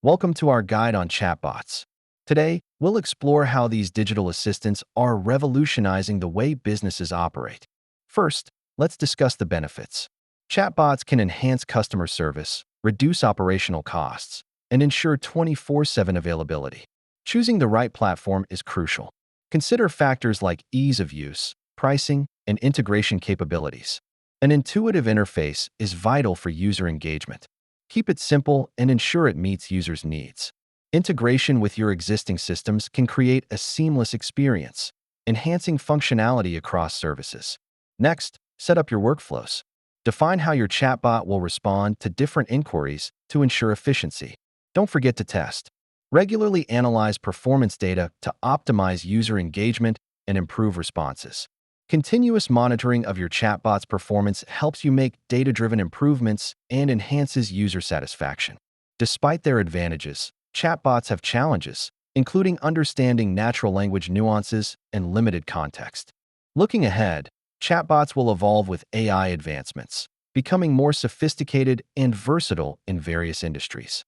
Welcome to our guide on chatbots. Today, we'll explore how these digital assistants are revolutionizing the way businesses operate. First, let's discuss the benefits. Chatbots can enhance customer service, reduce operational costs, and ensure 24/7 availability. Choosing the right platform is crucial. Consider factors like ease of use, pricing, and integration capabilities. An intuitive interface is vital for user engagement. Keep it simple and ensure it meets users' needs. Integration with your existing systems can create a seamless experience, enhancing functionality across services. Next, set up your workflows. Define how your chatbot will respond to different inquiries to ensure efficiency. Don't forget to test. Regularly analyze performance data to optimize user engagement and improve responses. Continuous monitoring of your chatbot's performance helps you make data-driven improvements and enhances user satisfaction. Despite their advantages, chatbots have challenges, including understanding natural language nuances and limited context. Looking ahead, chatbots will evolve with AI advancements, becoming more sophisticated and versatile in various industries.